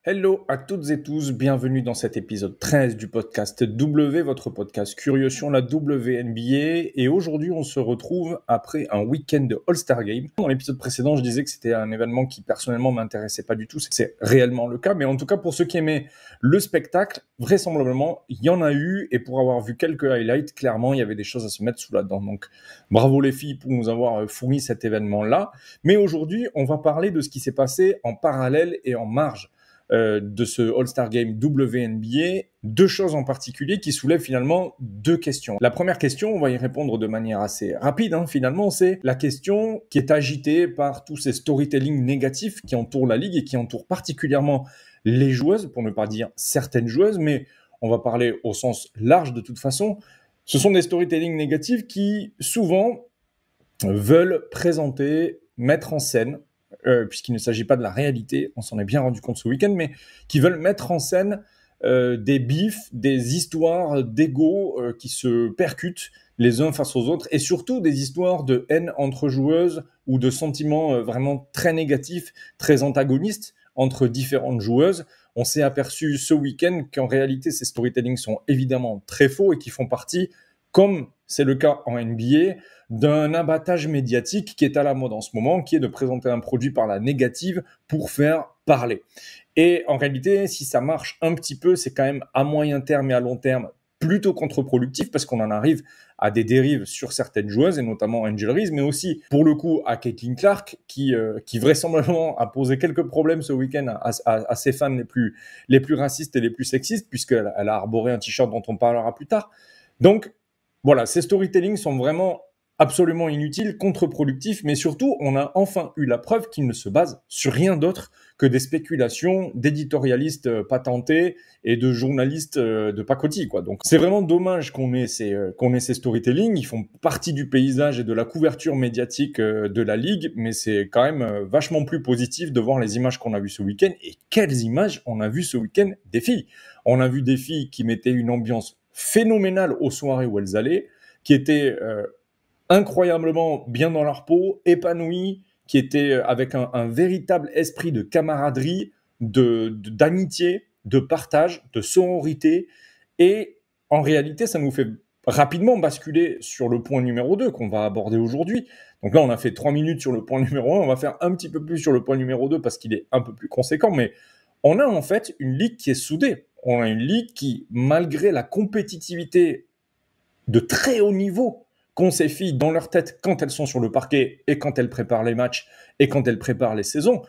Hello à toutes et tous, bienvenue dans cet épisode 13 du podcast W, votre podcast curieux sur la WNBA. Et aujourd'hui, on se retrouve après un week-end de All-Star Game. Dans l'épisode précédent, je disais que c'était un événement qui personnellement m'intéressait pas du tout. C'est réellement le cas, mais en tout cas, pour ceux qui aimaient le spectacle, vraisemblablement, il y en a eu. Et pour avoir vu quelques highlights, clairement, il y avait des choses à se mettre sous la dent. Donc, bravo les filles pour nous avoir fourni cet événement-là. Mais aujourd'hui, on va parler de ce qui s'est passé en parallèle et en marge de ce All-Star Game WNBA, deux choses en particulier qui soulèvent finalement deux questions. La première question, on va y répondre de manière assez rapide, finalement, c'est la question qui est agitée par tous ces storytelling négatifs qui entourent la ligue et qui entourent particulièrement les joueuses, pour ne pas dire certaines joueuses, mais on va parler au sens large de toute façon. Ce sont des storytelling négatifs qui, souvent, veulent présenter, mettre en scène, puisqu'il ne s'agit pas de la réalité, on s'en est bien rendu compte ce week-end, mais qui veulent mettre en scène des bifs, des histoires d'ego qui se percutent les uns face aux autres, et surtout des histoires de haine entre joueuses ou de sentiments vraiment très négatifs, très antagonistes entre différentes joueuses. On s'est aperçu ce week-end qu'en réalité, ces storytelling sont évidemment très faux et qui font partie, comme c'est le cas en NBA, d'un abattage médiatique qui est à la mode en ce moment, qui est de présenter un produit par la négative pour faire parler. Et en réalité, si ça marche un petit peu, c'est quand même à moyen terme et à long terme plutôt contre-productif parce qu'on en arrive à des dérives sur certaines joueuses, et notamment Angel Reese, mais aussi, pour le coup, à Caitlin Clark, qui vraisemblablement a posé quelques problèmes ce week-end à ses fans les plus racistes et les plus sexistes, puisqu'elle a arboré un t-shirt dont on parlera plus tard. Donc, voilà, ces storytelling sont vraiment absolument inutiles, contre-productifs, mais surtout, on a enfin eu la preuve qu'ils ne se basent sur rien d'autre que des spéculations d'éditorialistes patentés et de journalistes de pacotille, quoi. Donc, c'est vraiment dommage qu'on ait ces storytelling. Ils font partie du paysage et de la couverture médiatique de la ligue, mais c'est quand même vachement plus positif de voir les images qu'on a vues ce week-end. Et quelles images on a vues ce week-end des filles. On a vu des filles qui mettaient une ambiance phénoménale aux soirées où elles allaient, qui étaient incroyablement bien dans leur peau, épanouies, qui étaient avec un véritable esprit de camaraderie, d'amitié, de partage, de sororité. Et en réalité, ça nous fait rapidement basculer sur le point numéro 2 qu'on va aborder aujourd'hui. Donc là, on a fait 3 minutes sur le point numéro 1, on va faire un petit peu plus sur le point numéro 2 parce qu'il est un peu plus conséquent, mais on a en fait une ligue qui est soudée. On a une ligue qui, malgré la compétitivité de très haut niveau qu'ont ces filles dans leur tête quand elles sont sur le parquet et quand elles préparent les matchs et quand elles préparent les saisons,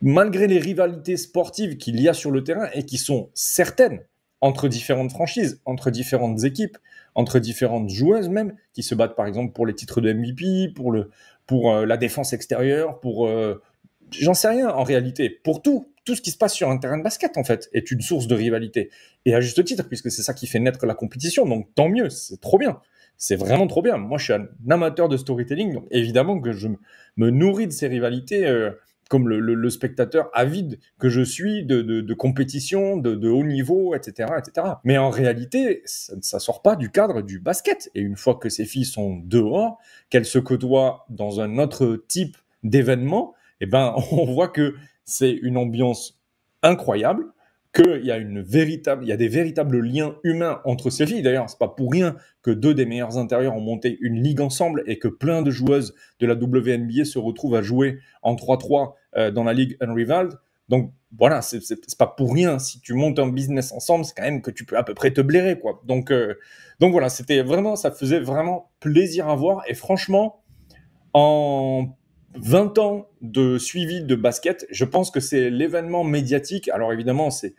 malgré les rivalités sportives qu'il y a sur le terrain et qui sont certaines entre différentes franchises, entre différentes équipes, entre différentes joueuses même, qui se battent par exemple pour les titres de MVP, pour la défense extérieure, j'en sais rien en réalité, pour tout ce qui se passe sur un terrain de basket, en fait, est une source de rivalité. Et à juste titre, puisque c'est ça qui fait naître la compétition. Donc, tant mieux, c'est trop bien. C'est vraiment trop bien. Moi, je suis un amateur de storytelling, donc évidemment que je me nourris de ces rivalités, comme le spectateur avide que je suis de compétition, de haut niveau, etc., etc. Mais en réalité, ça sort pas du cadre du basket. Et une fois que ces filles sont dehors, qu'elles se côtoient dans un autre type d'événement, eh ben, on voit que c'est une ambiance incroyable, qu'il y a des véritables liens humains entre ces filles. D'ailleurs, c'est pas pour rien que deux des meilleurs intérieurs ont monté une ligue ensemble et que plein de joueuses de la WNBA se retrouvent à jouer en 3-3 dans la ligue Unrivaled. Donc voilà, c'est pas pour rien. Si tu montes un business ensemble, c'est quand même que tu peux à peu près te blairer, quoi. Donc voilà, ça faisait vraiment plaisir à voir. Et franchement, en 20 ans de suivi de basket, je pense que c'est l'événement médiatique. Alors évidemment, c'est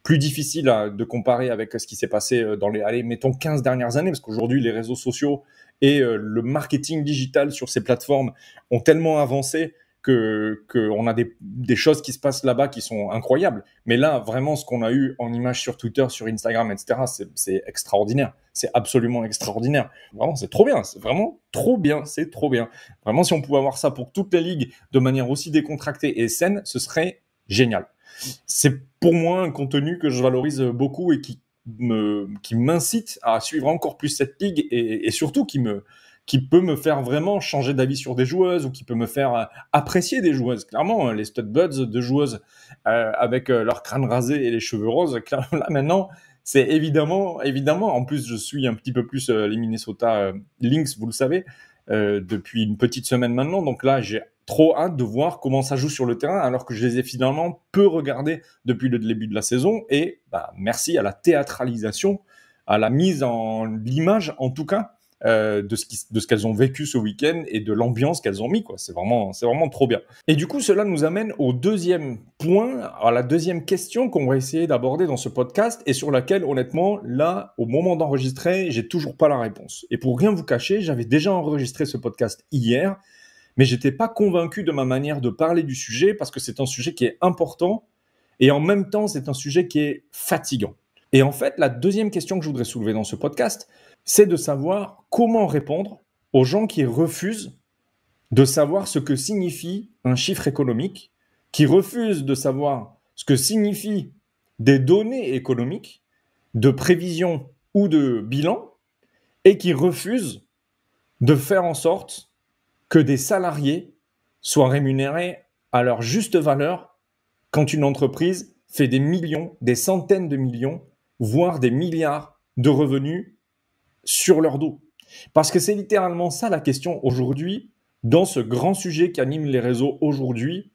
plus difficile de comparer avec ce qui s'est passé dans mettons 15 dernières années, parce qu'aujourd'hui, les réseaux sociaux et le marketing digital sur ces plateformes ont tellement avancé qu'on a des choses qui se passent là-bas qui sont incroyables. Mais là, vraiment, ce qu'on a eu en images sur Twitter, sur Instagram, etc., c'est extraordinaire. C'est absolument extraordinaire. Vraiment, c'est trop bien. C'est vraiment trop bien. C'est trop bien. Vraiment, si on pouvait avoir ça pour toutes les ligues de manière aussi décontractée et saine, ce serait génial. C'est pour moi un contenu que je valorise beaucoup et qui m'incite à suivre encore plus cette ligue et surtout qui me qui peut me faire vraiment changer d'avis sur des joueuses ou qui peut me faire apprécier des joueuses. Clairement, les stud buds de joueuses avec leur crâne rasé et les cheveux roses, là maintenant, c'est évidemment, en plus je suis un petit peu plus les Minnesota Lynx, vous le savez, depuis une petite semaine maintenant, donc là j'ai trop hâte de voir comment ça joue sur le terrain, alors que je les ai finalement peu regardés depuis le début de la saison, et merci à la théâtralisation, à la mise en l'image en tout cas, de ce qu'elles ont vécu ce week-end et de l'ambiance qu'elles ont mis, quoi. C'est vraiment trop bien. Et du coup, cela nous amène au deuxième point, à la deuxième question qu'on va essayer d'aborder dans ce podcast et sur laquelle, honnêtement, là, au moment d'enregistrer, j'ai toujours pas la réponse. Et pour rien vous cacher, j'avais déjà enregistré ce podcast hier, mais j'étais pas convaincu de ma manière de parler du sujet parce que c'est un sujet qui est important et en même temps, c'est un sujet qui est fatigant. Et en fait, la deuxième question que je voudrais soulever dans ce podcast, c'est de savoir comment répondre aux gens qui refusent de savoir ce que signifie un chiffre économique, qui refusent de savoir ce que signifient des données économiques, de prévision ou de bilan, et qui refusent de faire en sorte que des salariés soient rémunérés à leur juste valeur quand une entreprise fait des millions, des centaines de millions, voire des milliards de revenus sur leur dos. Parce que c'est littéralement ça la question aujourd'hui dans ce grand sujet qui anime les réseaux aujourd'hui,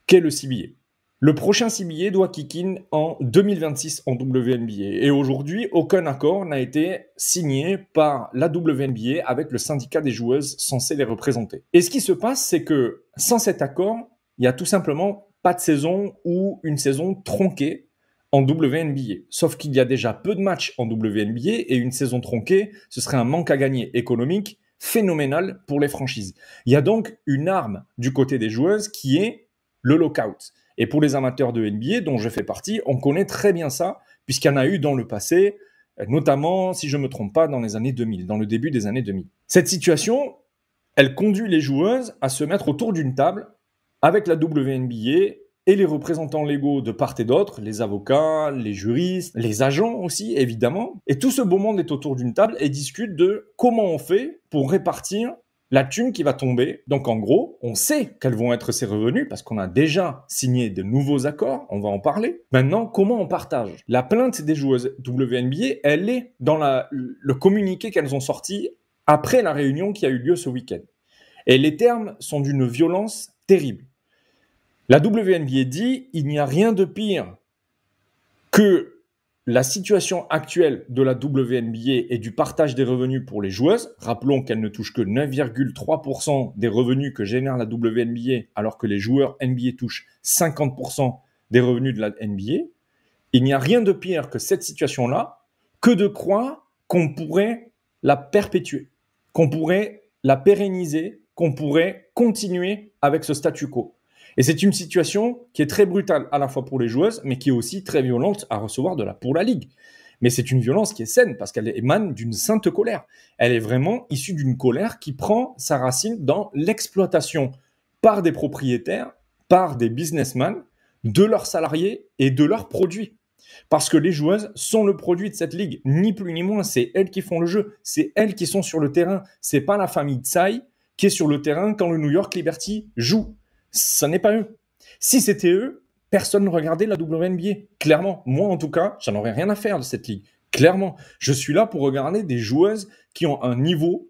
qu'est le CBA. Le prochain CBA doit kick in en 2026 en WNBA. Et aujourd'hui, aucun accord n'a été signé par la WNBA avec le syndicat des joueuses censé les représenter. Et ce qui se passe, c'est que sans cet accord, il n'y a tout simplement pas de saison ou une saison tronquée en WNBA. Sauf qu'il y a déjà peu de matchs en WNBA et une saison tronquée, ce serait un manque à gagner économique phénoménal pour les franchises. Il y a donc une arme du côté des joueuses qui est le lockout. Et pour les amateurs de NBA, dont je fais partie, on connaît très bien ça, puisqu'il y en a eu dans le passé, notamment, si je ne me trompe pas, dans les années 2000, dans le début des années 2000. Cette situation, elle conduit les joueuses à se mettre autour d'une table avec la WNBA et les représentants légaux de part et d'autre, les avocats, les juristes, les agents aussi, évidemment. Et tout ce beau monde est autour d'une table et discute de comment on fait pour répartir la thune qui va tomber. Donc en gros, on sait quels vont être ses revenus parce qu'on a déjà signé de nouveaux accords, on va en parler. Maintenant, comment on partage? La plainte des joueuses WNBA, elle est dans le communiqué qu'elles ont sorti après la réunion qui a eu lieu ce week-end. Et les termes sont d'une violence terrible. La WNBA dit « Il n'y a rien de pire que la situation actuelle de la WNBA et du partage des revenus pour les joueuses. Rappelons qu'elles ne touchent que 9,3% des revenus que génère la WNBA, alors que les joueurs NBA touchent 50% des revenus de la NBA. Il n'y a rien de pire que cette situation-là, que de croire qu'on pourrait la perpétuer, qu'on pourrait la pérenniser, qu'on pourrait continuer avec ce statu quo. Et c'est une situation qui est très brutale à la fois pour les joueuses, mais qui est aussi très violente à recevoir pour la Ligue. Mais c'est une violence qui est saine parce qu'elle émane d'une sainte colère. Elle est vraiment issue d'une colère qui prend sa racine dans l'exploitation par des propriétaires, par des businessmen, de leurs salariés et de leurs produits. Parce que les joueuses sont le produit de cette ligue, ni plus ni moins. C'est elles qui font le jeu, c'est elles qui sont sur le terrain. C'est pas la famille Tsai qui est sur le terrain quand le New York Liberty joue. Ça n'est pas eux. Si c'était eux, personne ne regardait la WNBA. Clairement, moi en tout cas, j'en aurais rien à faire de cette ligue. Clairement, je suis là pour regarder des joueuses qui ont un niveau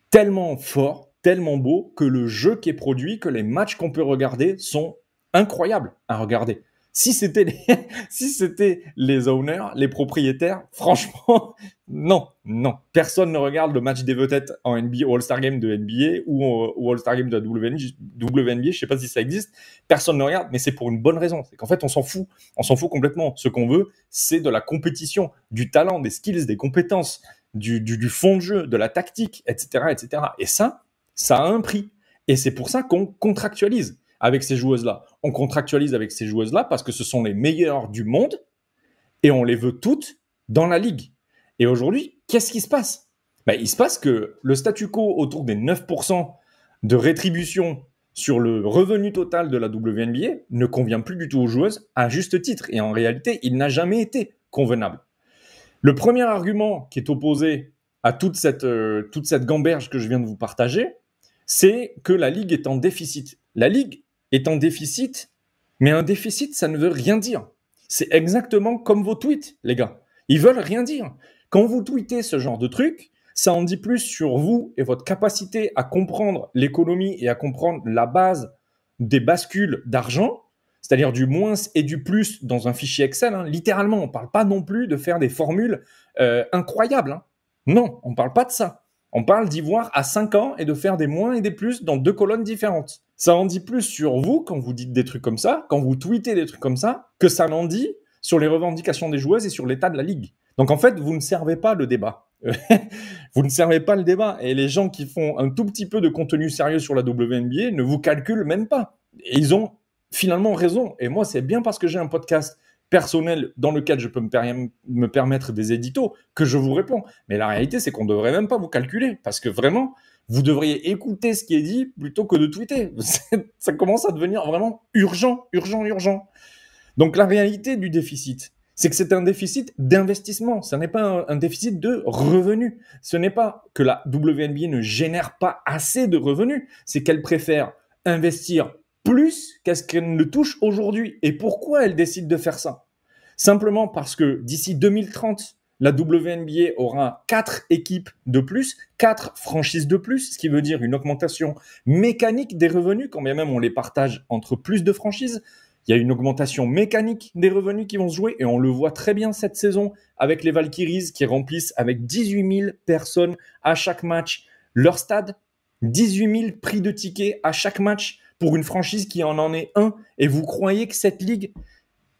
tellement fort, tellement beau, que le jeu qui est produit, que les matchs qu'on peut regarder sont incroyables à regarder. Si c'était les owners, les propriétaires, franchement, non. Personne ne regarde le match des vedettes en NBA, au All-Star Game de NBA ou au All-Star Game de la WNBA, je sais pas si ça existe. Personne ne regarde, mais c'est pour une bonne raison. C'est qu'en fait, on s'en fout. On s'en fout complètement. Ce qu'on veut, c'est de la compétition, du talent, des skills, des compétences, du fond de jeu, de la tactique, etc., etc. Et ça a un prix. Et c'est pour ça qu'on contractualise avec ces joueuses-là. On contractualise avec ces joueuses-là parce que ce sont les meilleures du monde et on les veut toutes dans la ligue. Et aujourd'hui, qu'est-ce qui se passe? Il se passe que le statu quo autour des 9% de rétribution sur le revenu total de la WNBA ne convient plus du tout aux joueuses à juste titre. Et en réalité, il n'a jamais été convenable. Le premier argument qui est opposé à toute cette gamberge que je viens de vous partager, c'est que la Ligue est en déficit. La Ligue est en déficit, mais un déficit, ça ne veut rien dire. C'est exactement comme vos tweets, les gars. Ils veulent rien dire. Quand vous tweetez ce genre de truc, ça en dit plus sur vous et votre capacité à comprendre l'économie et à comprendre la base des bascules d'argent, c'est-à-dire du moins et du plus dans un fichier Excel. Hein. Littéralement, on ne parle pas non plus de faire des formules incroyables. Hein. Non, on ne parle pas de ça. On parle d'y voir à 5 ans et de faire des moins et des plus dans 2 colonnes différentes. Ça en dit plus sur vous quand vous dites des trucs comme ça, quand vous tweetez des trucs comme ça, que ça n'en dit sur les revendications des joueuses et sur l'état de la Ligue. Donc en fait, vous ne servez pas le débat. Vous ne servez pas le débat. Et les gens qui font un tout petit peu de contenu sérieux sur la WNBA ne vous calculent même pas. Et ils ont finalement raison. Et moi, c'est bien parce que j'ai un podcast personnel dans lequel je peux me permettre des éditos que je vous réponds. Mais la réalité, c'est qu'on ne devrait même pas vous calculer. Parce que vraiment, vous devriez écouter ce qui est dit plutôt que de tweeter. Ça commence à devenir vraiment urgent. Donc la réalité du déficit, c'est que c'est un déficit d'investissement. Ce n'est pas un déficit de revenus. Ce n'est pas que la WNBA ne génère pas assez de revenus. C'est qu'elle préfère investir plus qu'à ce qu'elle ne touche aujourd'hui. Et pourquoi elle décide de faire ça? Simplement parce que d'ici 2030, la WNBA aura 4 équipes de plus, 4 franchises de plus, ce qui veut dire une augmentation mécanique des revenus, quand bien même on les partage entre plus de franchises. Il y a une augmentation mécanique des revenus qui vont se jouer et on le voit très bien cette saison avec les Valkyries qui remplissent avec 18 000 personnes à chaque match leur stade. 18 000 prix de tickets à chaque match pour une franchise qui en est un. Et vous croyez que cette ligue,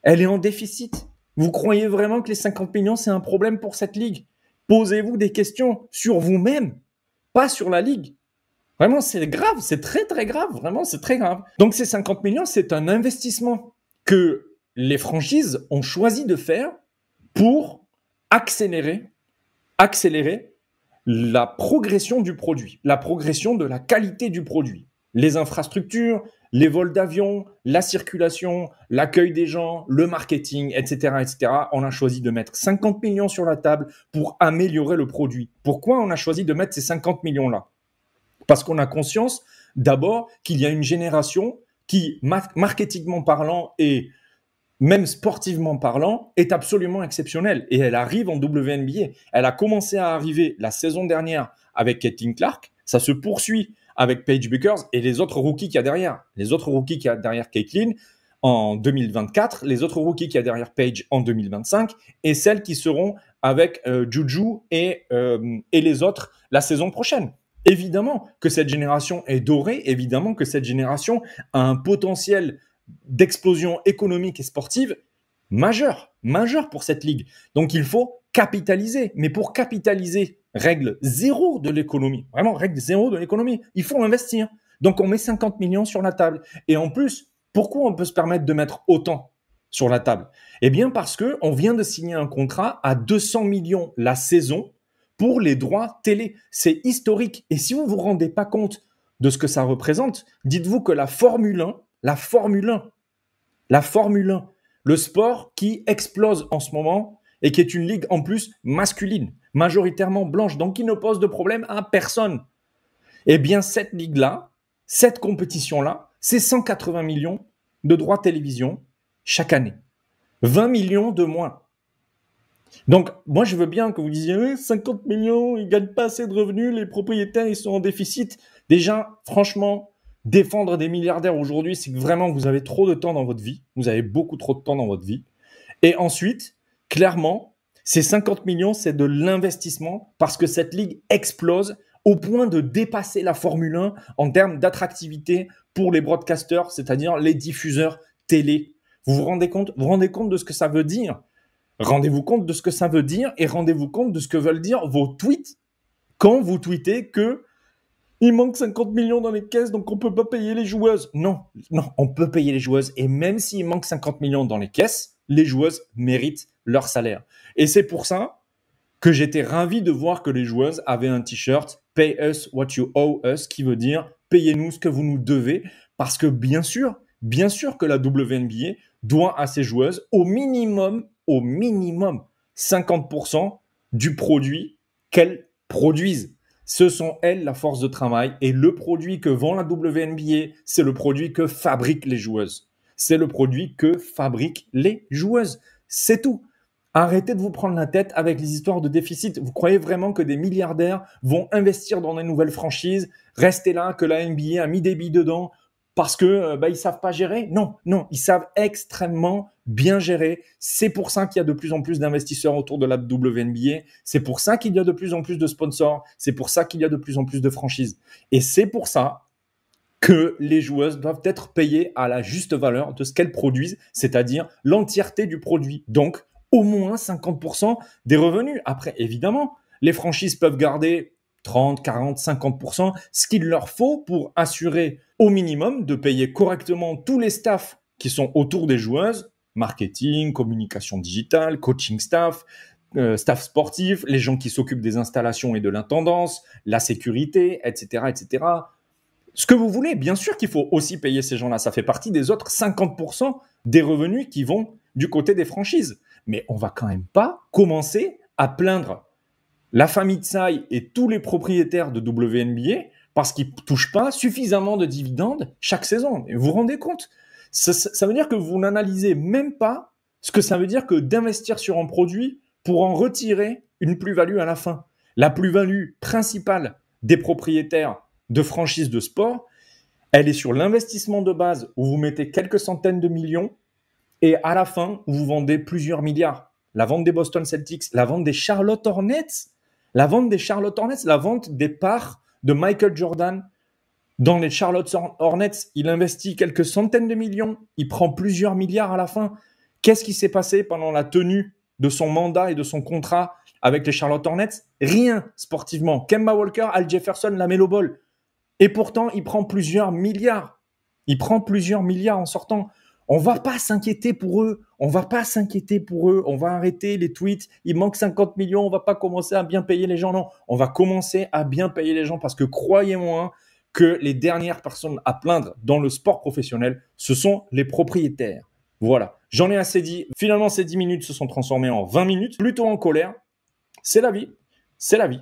elle est en déficit? Vous croyez vraiment que les 50 millions, c'est un problème pour cette ligue? Posez-vous des questions sur vous-même, pas sur la ligue. Vraiment, c'est grave, c'est très très grave, vraiment, c'est très grave. Donc ces 50 millions, c'est un investissement que les franchises ont choisi de faire pour accélérer la progression du produit, la progression de la qualité du produit. Les infrastructures, les vols d'avion, la circulation, l'accueil des gens, le marketing, etc., etc. On a choisi de mettre 50 millions sur la table pour améliorer le produit. Pourquoi on a choisi de mettre ces 50 millions-là? Parce qu'on a conscience, d'abord, qu'il y a une génération qui, marketingment parlant et même sportivement parlant, est absolument exceptionnelle. Et elle arrive en WNBA. Elle a commencé à arriver la saison dernière avec Caitlin Clark. Ça se poursuit avec Paige Bueckers et les autres rookies qu'il y a derrière. Les autres rookies qu'il y a derrière Caitlin en 2024, les autres rookies qu'il y a derrière Paige en 2025 et celles qui seront avec Juju et les autres la saison prochaine. Évidemment que cette génération est dorée, évidemment que cette génération a un potentiel d'explosion économique et sportive majeur pour cette ligue. Donc il faut capitaliser. Mais pour capitaliser, règle zéro de l'économie, vraiment règle zéro de l'économie, il faut investir. Donc on met 50 millions sur la table. Et en plus, pourquoi on peut se permettre de mettre autant sur la table? Eh bien parce qu'on vient de signer un contrat à 200 millions la saison pour les droits télé. C'est historique. Et si vous ne vous rendez pas compte de ce que ça représente, dites-vous que la Formule 1, le sport qui explose en ce moment et qui est une ligue en plus masculine, majoritairement blanche, donc qui ne pose de problème à personne. Eh bien, cette ligue-là, cette compétition-là, c'est 180 millions de droits télévision chaque année. 20 millions de moins. Donc, moi, je veux bien que vous disiez 50 millions, ils ne gagnent pas assez de revenus, les propriétaires, ils sont en déficit. Déjà, franchement, défendre des milliardaires aujourd'hui, c'est que vraiment, vous avez trop de temps dans votre vie. Vous avez beaucoup trop de temps dans votre vie. Et ensuite, clairement, ces 50 millions, c'est de l'investissement parce que cette ligue explose au point de dépasser la Formule 1 en termes d'attractivité pour les broadcasters, c'est-à-dire les diffuseurs télé. Vous vous rendez compte de ce que ça veut dire? Rendez-vous compte de ce que ça veut dire et rendez-vous compte de ce que veulent dire vos tweets quand vous tweetez que il manque 50 millions dans les caisses, donc on ne peut pas payer les joueuses. Non, on peut payer les joueuses. Et même s'il manque 50 millions dans les caisses, les joueuses méritent leur salaire. Et c'est pour ça que j'étais ravi de voir que les joueuses avaient un t-shirt « Pay us what you owe us », qui veut dire « Payez-nous ce que vous nous devez ». Parce que bien sûr que la WNBA doit à ses joueuses au minimum 50% du produit qu'elles produisent. Ce sont elles la force de travail et le produit que vend la WNBA, c'est le produit que fabriquent les joueuses. C'est le produit que fabriquent les joueuses. C'est tout. Arrêtez de vous prendre la tête avec les histoires de déficit. Vous croyez vraiment que des milliardaires vont investir dans des nouvelles franchises, rester là, que la NBA a mis des billes dedans parce que ils savent pas gérer? Non, ils savent extrêmement bien gérer. C'est pour ça qu'il y a de plus en plus d'investisseurs autour de la WNBA. C'est pour ça qu'il y a de plus en plus de sponsors. C'est pour ça qu'il y a de plus en plus de franchises. Et c'est pour ça que les joueuses doivent être payées à la juste valeur de ce qu'elles produisent, c'est-à-dire l'entièreté du produit. Donc, au moins 50% des revenus. Après, évidemment, les franchises peuvent garder 30, 40, 50%, ce qu'il leur faut pour assurer au minimum de payer correctement tous les staffs qui sont autour des joueuses, marketing, communication digitale, coaching staff, staff sportif, les gens qui s'occupent des installations et de l'intendance, la sécurité, etc., etc. Ce que vous voulez, bien sûr qu'il faut aussi payer ces gens-là. Ça fait partie des autres 50% des revenus qui vont du côté des franchises. Mais on va quand même pas commencer à plaindre la famille Tsai et tous les propriétaires de WNBA parce qu'ils ne touchent pas suffisamment de dividendes chaque saison. Et vous vous rendez compte? Ça veut dire que vous n'analysez même pas ce que ça veut dire que d'investir sur un produit pour en retirer une plus-value à la fin. La plus-value principale des propriétaires de franchises de sport, elle est sur l'investissement de base où vous mettez quelques centaines de millions et à la fin où vous vendez plusieurs milliards. La vente des Boston Celtics, la vente des Charlotte Hornets, la vente des parts de Michael Jordan dans les Charlotte Hornets. Il investit quelques centaines de millions, il prend plusieurs milliards à la fin. Qu'est-ce qui s'est passé pendant la tenue de son mandat et de son contrat avec les Charlotte Hornets? Rien sportivement. Kemba Walker, Al Jefferson, LaMelo Ball. Et pourtant, il prend plusieurs milliards. Il prend plusieurs milliards en sortant. On va pas s'inquiéter pour eux. On va arrêter les tweets. Il manque 50 millions. On va pas commencer à bien payer les gens. Non, on va commencer à bien payer les gens parce que croyez-moi que les dernières personnes à plaindre dans le sport professionnel, ce sont les propriétaires. Voilà. J'en ai assez dit. Finalement, ces 10 minutes se sont transformées en 20 minutes. Plutôt en colère. C'est la vie. C'est la vie.